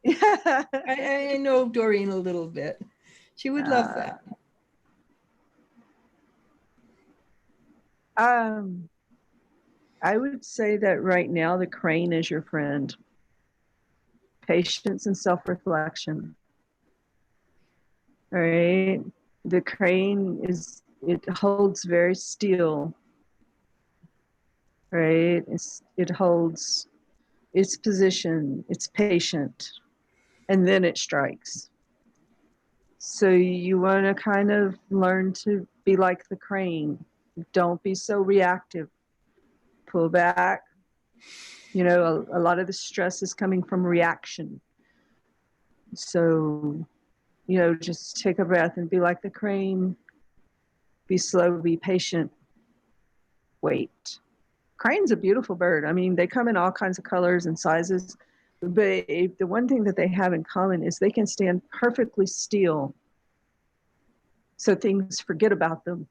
Yeah. I know Doreen a little bit. She would love that. I would say that right now the crane is your friend. Patience and self-reflection. All right. The crane it holds very still. Right. It holds its position, it's patient, and then it strikes. So you want to kind of learn to be like the crane. Don't be so reactive. Pull back. A lot of the stress is coming from reaction. So, just take a breath and be like the crane. Be slow, be patient. Wait. Crane's a beautiful bird. I mean, they come in all kinds of colors and sizes. But the one thing that they have in common is they can stand perfectly still. So things forget about them.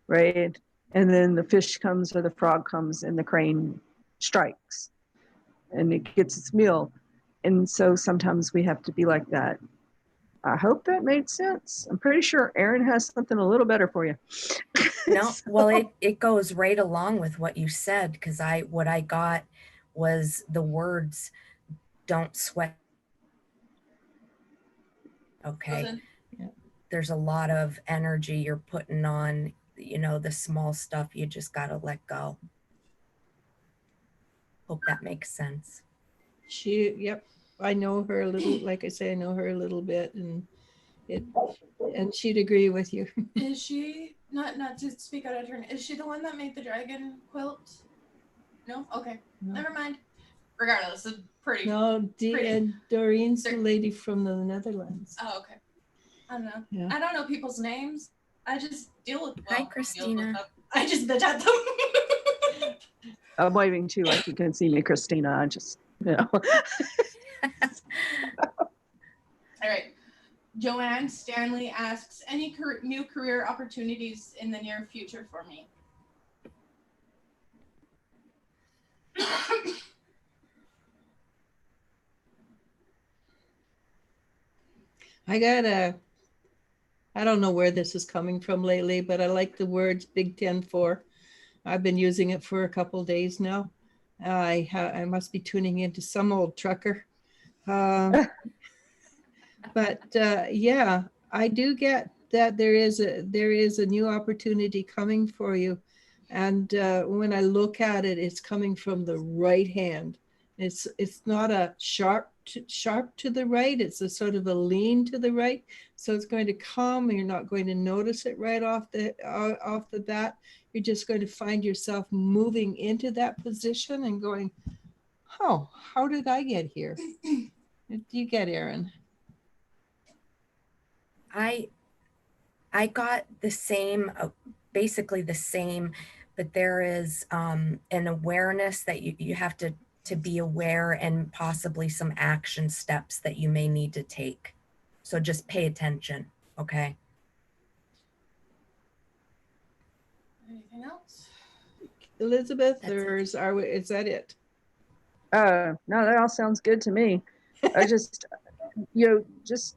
Right? And then the fish comes or the frog comes and the crane strikes and it gets its meal. And so sometimes we have to be like that. I hope that made sense. I'm pretty sure Erin has something a little better for you. No, well, it goes right along with what you said, because what I got was the words, don't sweat. Okay. Yeah. There's a lot of energy you're putting on, the small stuff you just got to let go. Hope that makes sense. Yep. I know her a little, like I say, I know her a little bit, and she'd agree with you. Is she not to speak out of turn? Is she the one that made the dragon quilt? No. Okay. No. Never mind. Regardless, it's pretty. No, pretty. And Doreen's the lady from the Netherlands. Oh, okay. I don't know. Yeah. I don't know people's names. I just deal with. Hi, Christina. I just bitch at them. I'm waving too, like you can see me, Christina. I just, All right. Joanne Stanley asks, any new career opportunities in the near future for me? I I don't know where this is coming from lately, but I like the words Big 10-4. I've been using it for a couple of days now. I must be tuning into some old trucker. But yeah, I do get that there is a new opportunity coming for you. And when I look at it, it's coming from the right hand. It's not a sharp to the right. It's a sort of a lean to the right. So it's going to come, and you're not going to notice it right off the bat. You're just going to find yourself moving into that position and going, oh, how did I get here? Do you get, Erin? I got the same, basically the same, but there is an awareness that you have to be aware, and possibly some action steps that you may need to take. So just pay attention, okay? Anything else? Elizabeth, That's or is that it? No, that all sounds good to me. I just, just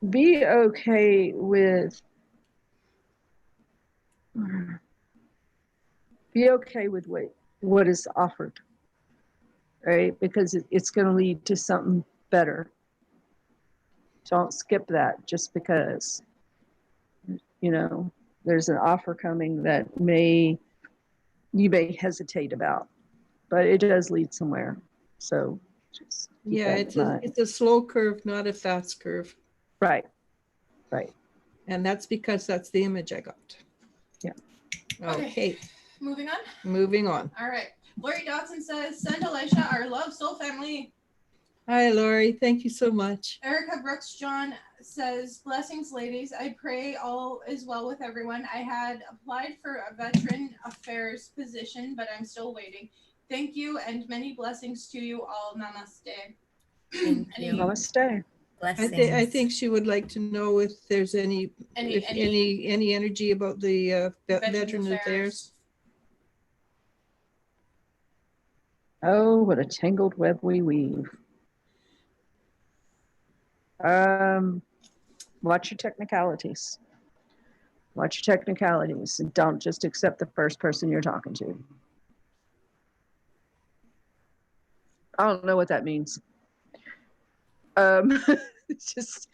be okay with what is offered, right? Because it's going to lead to something better. Don't skip that just because, there's an offer coming that you may hesitate about, but it does lead somewhere. So just yeah, it's a slow curve, not a fast curve. Right. And that's because that's the image I got. Yeah. Okay. Moving on. All right. Lori Dotson says, send Elisha our love, soul family. Hi, Lori. Thank you so much. Erica Brooks John says, blessings, ladies. I pray all is well with everyone. I had applied for a veteran affairs position, but I'm still waiting. Thank you, and many blessings to you all. Namaste. Thank you. Namaste. Blessings. I think she would like to know if there's any energy about the veteran affairs. Oh, what a tangled web we weave. Watch your technicalities. And don't just accept the first person you're talking to. I don't know what that means. Just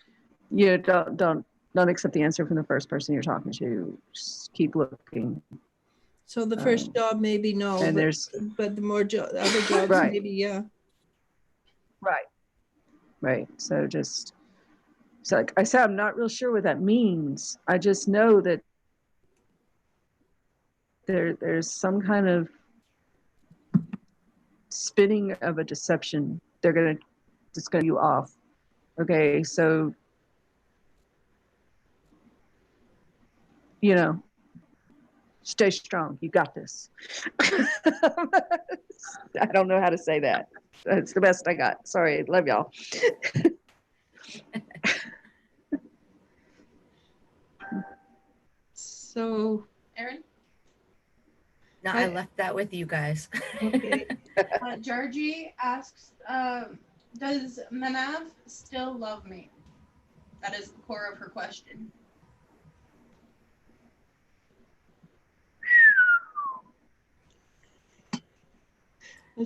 don't accept the answer from the first person you're talking to. Just keep looking. So the first job maybe no, and but the more other jobs right. maybe yeah. Right. So like I said, I'm not real sure what that means. I just know that there's some kind of spinning of a deception. It's gonna you off. Okay, so stay strong. You got this. I don't know how to say that. That's the best I got. Sorry. Love y'all. So, Erin? No, I left that with you guys. Okay. Georgie asks, does Manav still love me? That is the core of her question.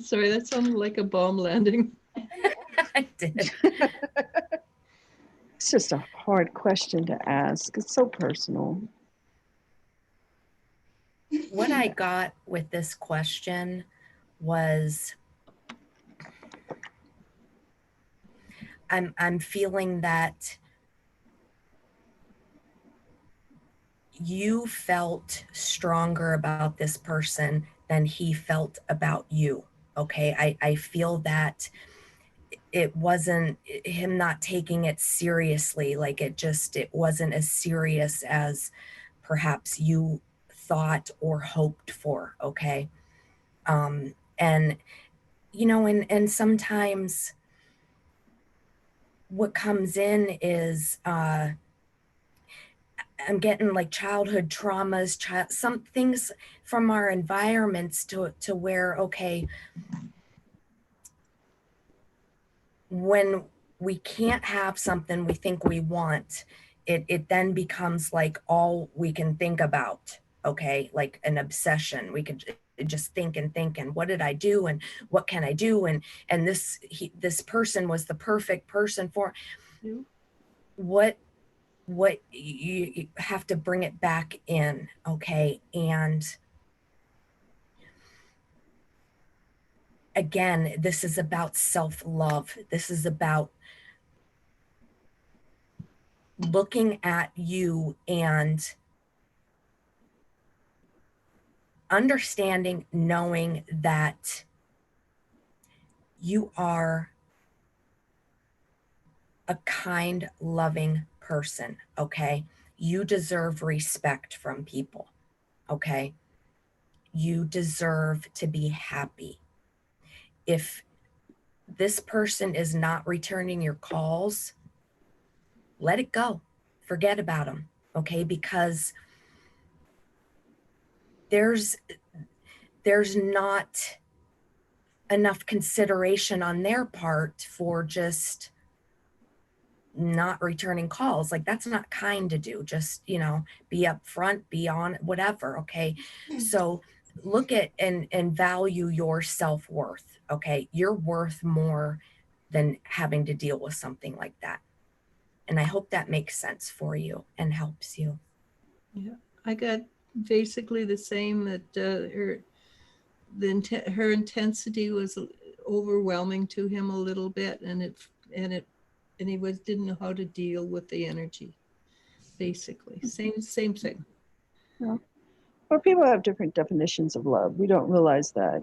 Sorry, that sounded like a bomb landing. I did. It's just a hard question to ask. It's so personal. What I got with this question was I'm feeling that you felt stronger about this person than he felt about you. Okay. I feel that it wasn't him not taking it seriously. Like it wasn't as serious as perhaps you thought or hoped for. Okay. And and sometimes what comes in is, I'm getting like childhood traumas, some things from our environments to where, okay, when we can't have something we think we want, it then becomes like all we can think about, okay, like an obsession. We could just think and think, and what did I do, and what can I do, and this person was the perfect person for You. what you have to bring it back in, okay? And again, this is about self-love. This is about looking at you and understanding, knowing that you are a kind, loving person, okay? You deserve respect from people, okay? You deserve to be happy. If this person is not returning your calls, let it go. Forget about them, okay? Because there's not enough consideration on their part for just not returning calls. Like, that's not kind to do. Just, be upfront, be on, whatever, okay? So look at and value your self-worth, okay? You're worth more than having to deal with something like that. And I hope that makes sense for you and helps you. Yeah, I got basically the same, that her intensity was overwhelming to him a little bit, and he didn't know how to deal with the energy. Basically, same thing. Yeah. Well, people have different definitions of love. We don't realize that.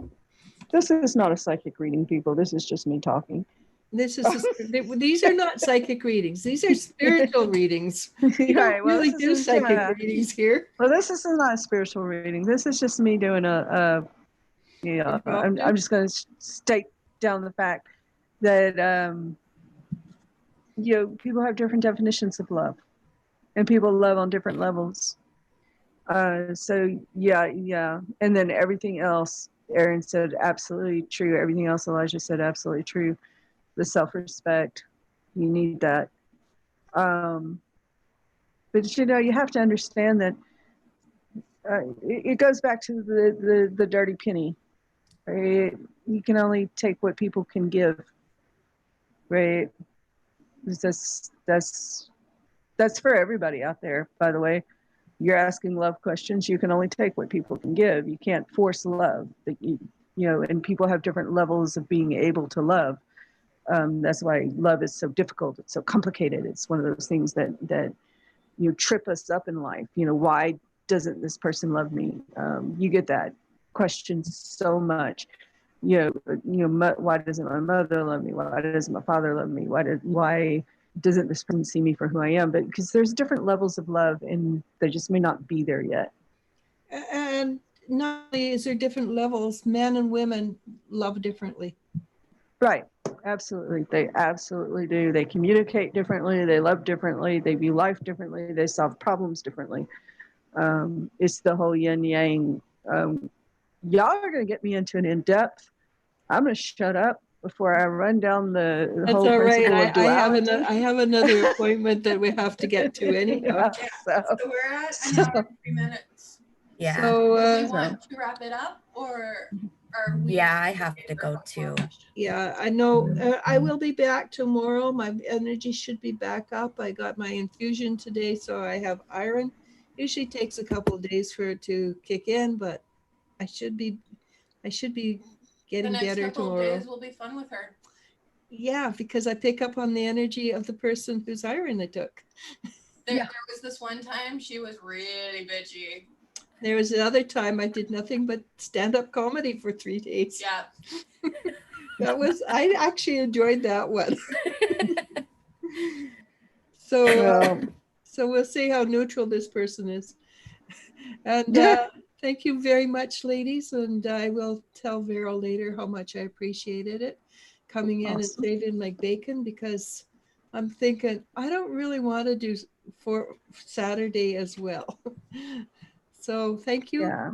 This is not a psychic reading, people. This is just me talking. These are not psychic readings. These are spiritual readings. We don't really do psychic readings here. Well, this is not a spiritual reading. This is just me doing I'm just going to state down the fact that people have different definitions of love, and people love on different levels. So yeah, and then everything else Erin said, absolutely true. Everything else Elijah said, absolutely true. The self-respect, you need that. But you have to understand that it goes back to the dirty penny, right? You can only take what people can give, right? That's for everybody out there, by the way. You're asking love questions, you can only take what people can give. You can't force love. And people have different levels of being able to love. That's why love is so difficult. It's so complicated. It's one of those things that trip us up in life. Why doesn't this person love me? You get that question so much. Why doesn't my mother love me? Why doesn't my father love me? Why doesn't this person see me for who I am? But because there's different levels of love, and they just may not be there yet. And not only is there different levels, men and women love differently. Right. Absolutely. They absolutely do. They communicate differently. They love differently. They view life differently. They solve problems differently. It's the whole yin yang. Y'all are going to get me into an in-depth. I'm going to shut up before I run down the That's whole all principle right. of duality. I have another appointment that we have to get to anyhow. Yeah, so we're at an hour and 3 minutes. Yeah. So do we want to wrap it up, or are we? Yeah, I have to go too. Yeah, I know. I will be back tomorrow. My energy should be back up. I got my infusion today, so I have iron. Usually takes a couple of days for it to kick in, but I should be getting better tomorrow. The next couple of days will be fun with her. Yeah, because I pick up on the energy of the person whose iron I took. There was this one time she was really bitchy. There was another time I did nothing but stand-up comedy for 3 days. Yeah. I actually enjoyed that one. So we'll see how neutral this person is. And thank you very much, ladies. And I will tell Vero later how much I appreciated it coming in and saving my bacon, because I'm thinking I don't really want to do for Saturday as well. So thank you. Yeah.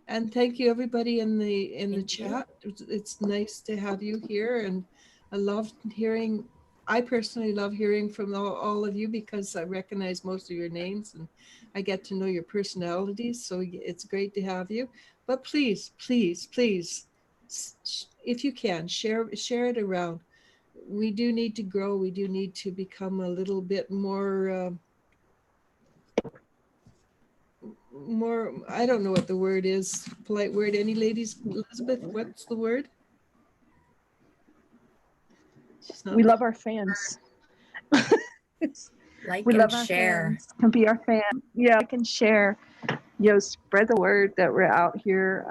And thank you everybody in the chat. It's nice to have you here, and I love hearing I personally love hearing from all of you because I recognize most of your names and I get to know your personalities. So it's great to have you. But please, please, please, if you can, share it around. We do need to grow. We do need to become a little bit more, I don't know what the word is, polite word. Any ladies? Elizabeth, what's the word? We love our fans. Like We and love our share. fans. Can be our fan. Yeah, I can share. Spread the word that we're out here.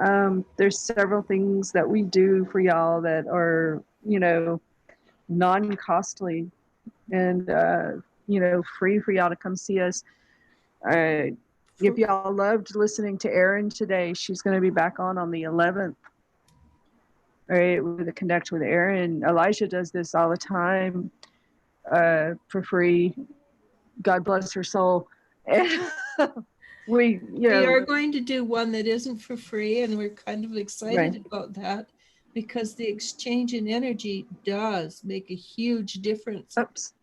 There's several things that we do for y'all that are, non-costly and, free for y'all to come see us. If y'all loved listening to Erin today, she's going to be back on the 11th. All right, with a Connect with Erin. Elijah does this all the time for free. God bless her soul. And we are going to do one that isn't for free, and we're kind of excited about that because the exchange in energy does make a huge difference. Oops.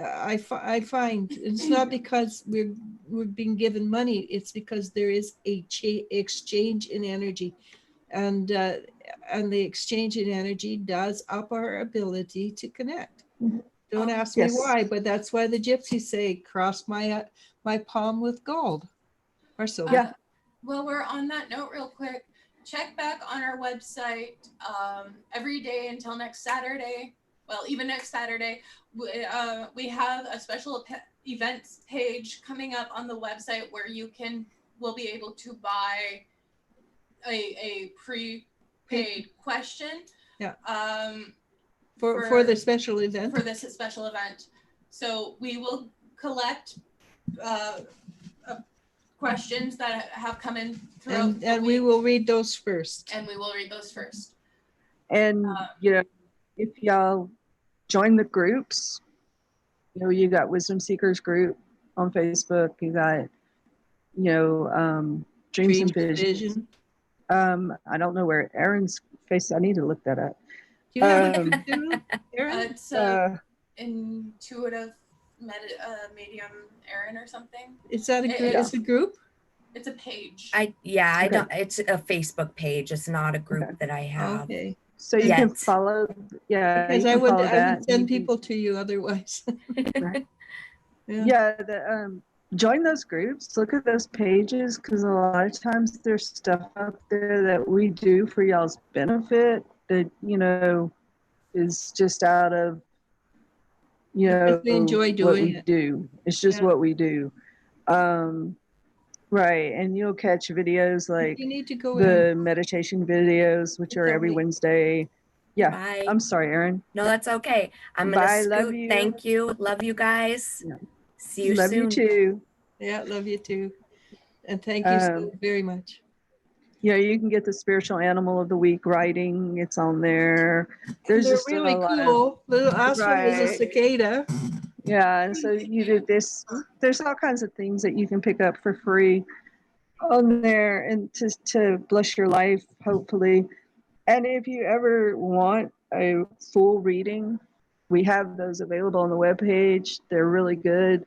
I find it's not because we're being given money, it's because there is a exchange in energy, and the exchange in energy does up our ability to connect. Don't ask me why, but that's why the gypsies say, cross my palm with gold. Or so. Yeah. Well, we're on that note real quick. Check back on our website every day until next Saturday. Well, even next Saturday, we have a special events page coming up on the website where will be able to buy a prepaid question. Yeah. For the special event. For this special event. So we will collect questions that have come in throughout the week. We will read those first. And we will read those first. And, if y'all join the groups, you got Wisdom Seekers group on Facebook. You got, Dreams and Vision. I don't know where Erin's face. I need to look that up. Do you have Erin? It's intuitive medium Erin or something. Is that it's a group? It's a page. I don't. It's a Facebook page. It's not a group that I have. Okay. So you can follow. Yeah. Because I would send people to you otherwise. Right. Join those groups. Look at those pages because a lot of times there's stuff out there that we do for y'all's benefit that is just out of we enjoy doing what we do. It's just what we do. Right. And you'll catch videos like you need to go the meditation videos, which are every Wednesday. Yeah. Bye. I'm sorry, Erin. No, that's okay. I'm going to scoot. Love you. Thank you. Love you guys. Yeah. See you soon. Love you too. Yeah, love you too. And thank you so very much. You can get the Spiritual Animal of the Week writing. It's on there. They're really cool. The last one was a cicada. Yeah, and so you do this. There's all kinds of things that you can pick up for free on there and to bless your life, hopefully. And if you ever want a full reading, we have those available on the webpage. They're really good.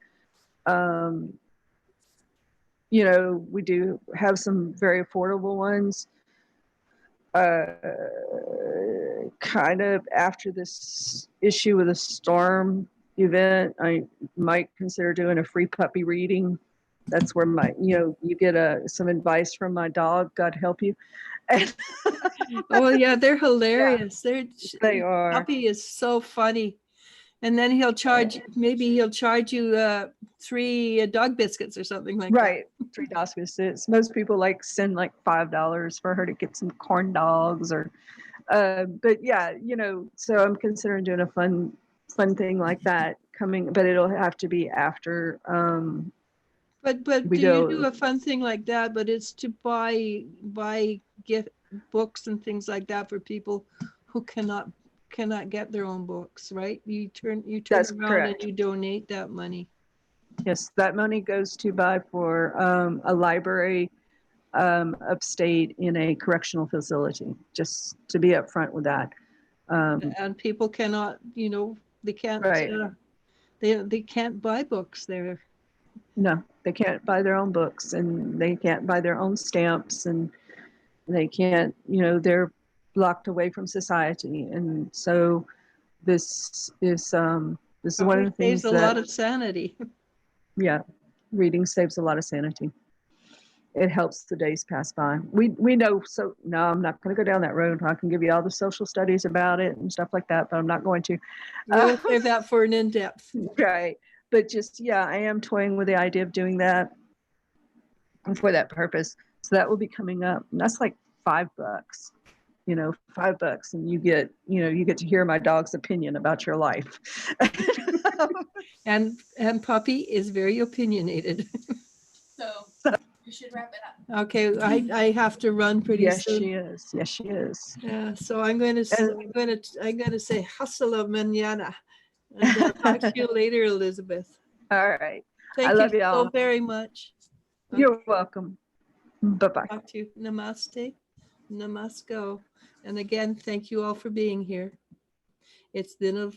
We do have some very affordable ones. Kind of after this issue with the storm event, I might consider doing a free puppy reading. That's where you get some advice from my dog. God help you. Oh yeah, they're hilarious. Yeah, they are. Puppy is so funny. And then he'll charge you 3 dog biscuits or something like that. Right, 3 dog biscuits. Most people send $5 for her to get some corn dogs or, but yeah, so I'm considering doing a fun thing like that coming, but it'll have to be after. But do you do a fun thing like that? But it's to buy gift books and things like that for people who cannot get their own books, right? You turn That's around correct. And you donate that money. Yes, that money goes to buy for a library upstate in a correctional facility, just to be upfront with that. And people cannot, They can't. Right. They can't buy books there. No, they can't buy their own books, and they can't buy their own stamps, and they can't, they're locked away from society. And so this is one of the things Saves a that, lot of sanity. yeah, reading saves a lot of sanity. It helps the days pass by. We know, so no, I'm not going to go down that road. I can give you all the social studies about it and stuff like that, but I'm not going to. We'll save that for an in-depth. Right. But just, yeah, I am toying with the idea of doing that for that purpose. So that will be coming up. And that's like $5, $5. And you get to hear my dog's opinion about your life. And Poppy is very opinionated. So you should wrap it up. Okay, I have to run pretty Yes, soon. she is. Yes, she is. Yeah, so I'm going to say hasta mañana, and talk to you later, Elizabeth. All right. Thank I love you y'all. so very much. You're welcome. Bye-bye. Talk to you. Namaste. Namasko. And again, thank you all for being here. It's been a